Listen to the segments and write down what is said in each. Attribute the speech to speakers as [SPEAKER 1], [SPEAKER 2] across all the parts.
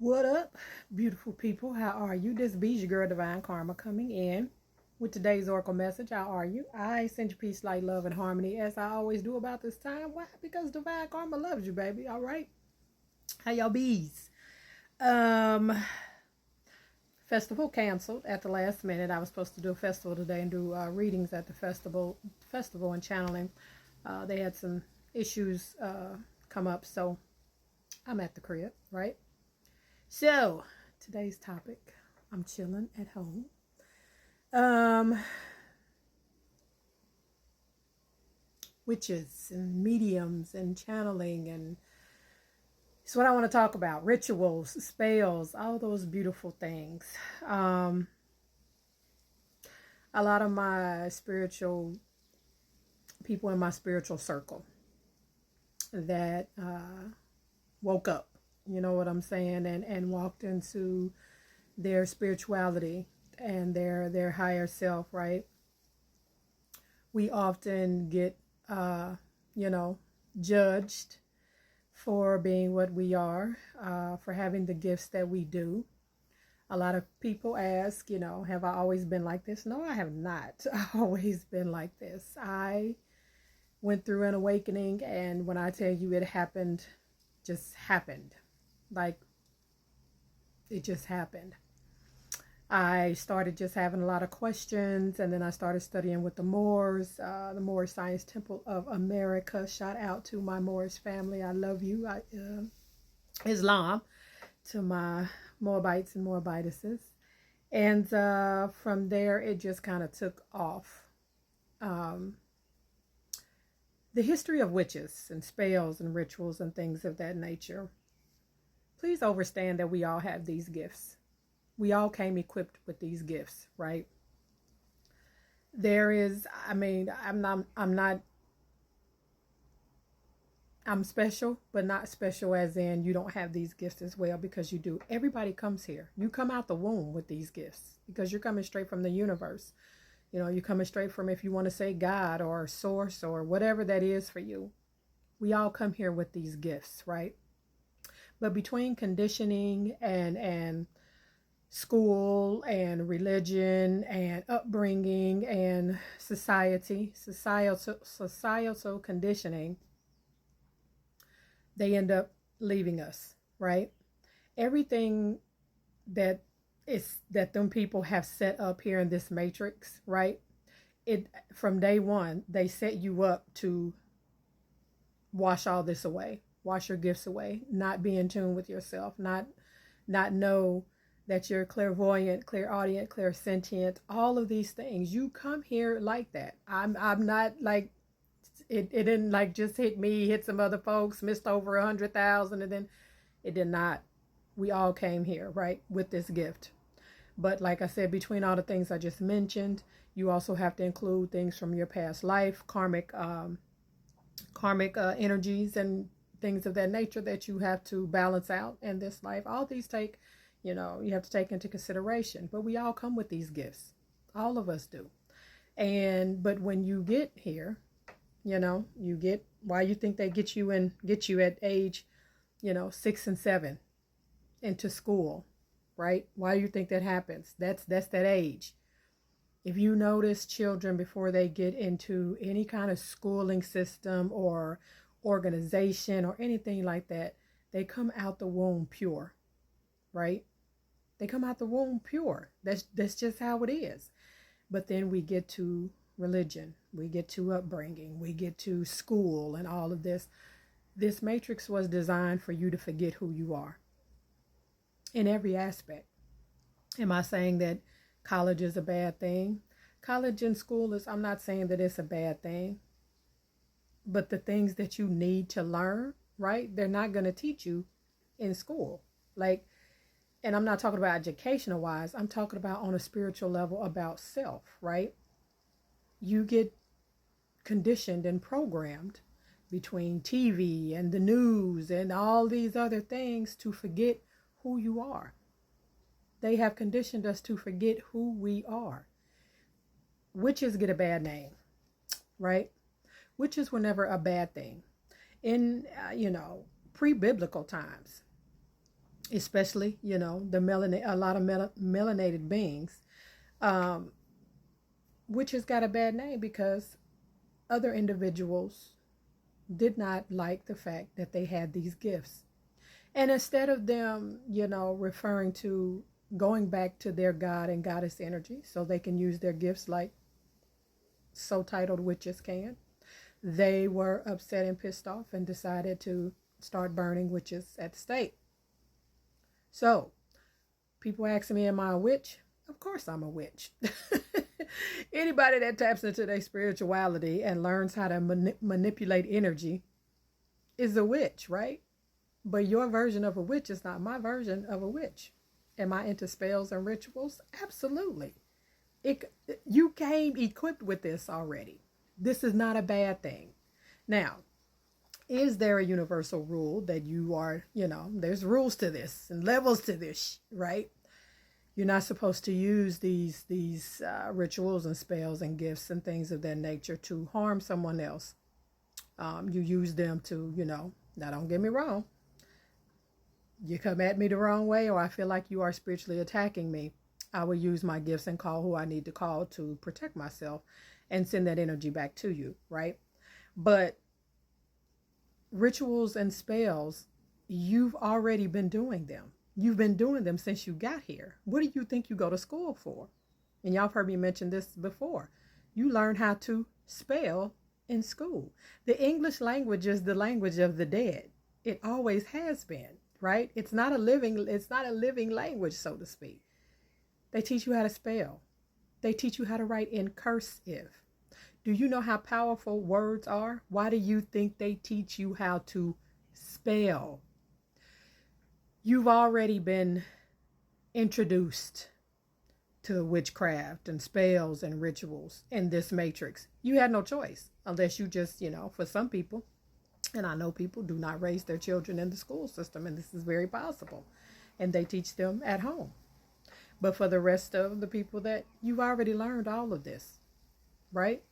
[SPEAKER 1] What up, beautiful people? How are you? This be your girl Divine Karma coming in with today's Oracle message. How are you? I send you peace, light, love, and harmony as I always do about this time. Why? Because Divine Karma loves you, baby. All right. How y'all bees? Um, Festival canceled at the last minute. I was supposed to do a festival today and do readings at the festival and channeling. They had some issues come up, so I'm at the crib, right? So, today's topic, I'm chilling at home. Witches and mediums and channeling, and it's what I want to talk about. Rituals, spells, all those beautiful things. A lot of my spiritual people in my spiritual circle that woke up, you know what I'm saying, and walked into their spirituality and their higher self, right? We often get judged for being what we are, for having the gifts that we do. A lot of people ask, have I always been like this? No, I have not always been like this. I went through an awakening, and when I tell you it happened, just happened. Like, it just happened. I started just having a lot of questions, and then I started studying with the Moors Science Temple of America. Shout out to my Moors family. I love you. Islam, to my Moabites and Moabitesses. And from there, it just kind of took off. The history of witches and spells and rituals and things of that nature. Please understand that we all have these gifts. We all came equipped with these gifts, right? I'm special, but not special as in you don't have these gifts as well, because you do. Everybody comes here. You come out the womb with these gifts because you're coming straight from the universe. You're coming straight from, if you want to say God or source or whatever that is for you. We all come here with these gifts, right? But between conditioning and school and religion and upbringing and societal conditioning, they end up leaving us, right? Everything that them people have set up here in this matrix, right? It, from day one, they set you up to wash all this away, wash your gifts away, not be in tune with yourself, not know that you're clairvoyant, clairaudient, clairsentient, all of these things. You come here like that. I'm not like, it didn't like just hit me, hit some other folks, missed over 100,000, and then it did not. We all came here, right, with this gift. But like I said, between all the things I just mentioned, you also have to include things from your past life, karmic energies and things of that nature that you have to balance out in this life. All these take, you have to take into consideration. But we all come with these gifts. All of us do. But when you get here, you get, why you think they get you at age, 6 and 7 into school, right? Why do you think that happens? That's that age. If you notice, children, before they get into any kind of schooling system or organization or anything like that, they come out the womb pure, right? They come out the womb pure. That's just how it is. But then we get to religion, we get to upbringing, we get to school and all of this. This matrix was designed for you to forget who you are in every aspect. Am I saying that college is a bad thing? College and school is, I'm not saying that it's a bad thing. But the things that you need to learn, right, they're not going to teach you in school. Like, and I'm not talking about educational wise, I'm talking about on a spiritual level, about self, right? You get conditioned and programmed between TV and the news and all these other things to forget who you are. They have conditioned us to forget who we are. Witches get a bad name, right? Witches were never a bad thing. In, pre-biblical times, especially, a lot of melanated beings, um, which has got a bad name because other individuals did not like the fact that they had these gifts. And instead of them, referring to going back to their God and goddess energy so they can use their gifts like so titled witches can, they were upset and pissed off and decided to start burning witches at the stake. So, people asking me, am I a witch? Of course I'm a witch. Anybody that taps into their spirituality and learns how to manipulate energy is a witch, right? But your version of a witch is not my version of a witch. Am I into spells and rituals? Absolutely. You came equipped with this already. This is not a bad thing. Now, is there a universal rule that you are, there's rules to this and levels to this, right? You're not supposed to use these rituals and spells and gifts and things of that nature to harm someone else. You use them to, now don't get me wrong. You come at me the wrong way, or I feel like you are spiritually attacking me, I will use my gifts and call who I need to call to protect myself and send that energy back to you, right? But rituals and spells, you've already been doing them. You've been doing them since you got here. What do you think you go to school for? And y'all have heard me mention this before. You learn how to spell in school. The English language is the language of the dead. It always has been, right? It's not a living language, so to speak. They teach you how to spell. They teach you how to write in cursive. Do you know how powerful words are? Why do you think they teach you how to spell? You've already been introduced to witchcraft and spells and rituals in this matrix. You had no choice unless you just, for some people, and I know people do not raise their children in the school system, and this is very possible, and they teach them at home. But for the rest of the people that you've already learned all of this, right?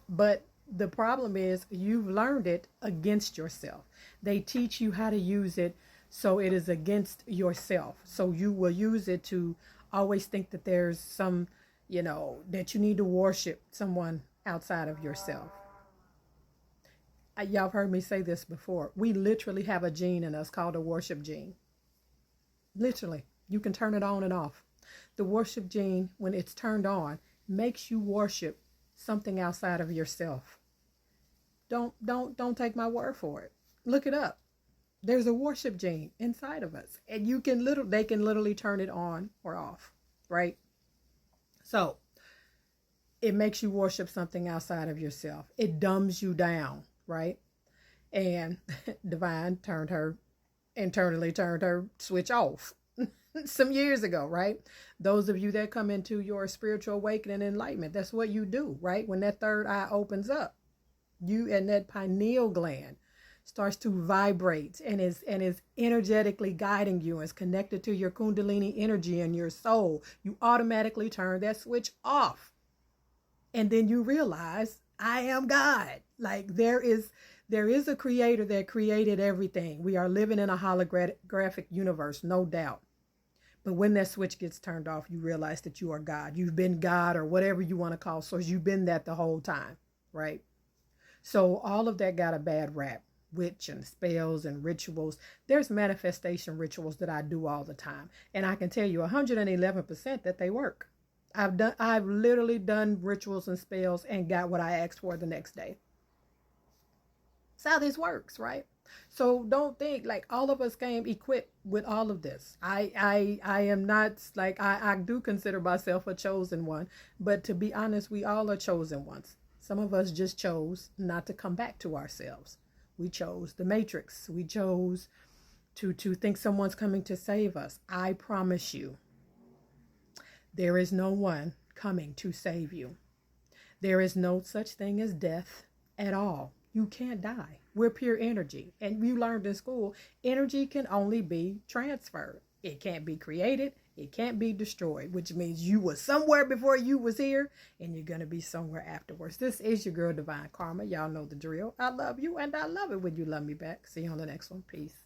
[SPEAKER 1] But the problem is you've learned it against yourself. They teach you how to use it so it is against yourself. So you will use it to always think that there's some, that you need to worship someone outside of yourself. Y'all have heard me say this before. We literally have a gene in us called a worship gene. Literally. You can turn it on and off. The worship gene, when it's turned on, makes you worship something outside of yourself. Don't take my word for it. Look it up. There's a worship gene inside of us, and they can literally turn it on or off, right? So it makes you worship something outside of yourself. It dumbs you down, right? And Divine internally turned her switch off some years ago, right? Those of you that come into your spiritual awakening and enlightenment, that's what you do, right? When that third eye opens up, you and that pineal gland starts to vibrate and is energetically guiding you and is connected to your kundalini energy and your soul. You automatically turn that switch off. And then you realize, I am God. Like there is a creator that created everything. We are living in a holographic universe, no doubt. But when that switch gets turned off, you realize that you are God. You've been God or whatever you want to call source. You've been that the whole time, right? So all of that got a bad rap. Witch and spells and rituals. There's manifestation rituals that I do all the time. And I can tell you 111% that they work. I've literally done rituals and spells and got what I asked for the next day. That's how this works, right? So don't think like all of us came equipped with all of this. I am not like, I do consider myself a chosen one, but to be honest, we all are chosen ones. Some of us just chose not to come back to ourselves. We chose the matrix. We chose to think someone's coming to save us. I promise you, there is no one coming to save you. There is no such thing as death at all. You can't die. We're pure energy. And you learned in school, energy can only be transferred. It can't be created. It can't be destroyed, which means you were somewhere before you was here and you're going to be somewhere afterwards. This is your girl, Divine Karma. Y'all know the drill. I love you and I love it when you love me back. See you on the next one. Peace.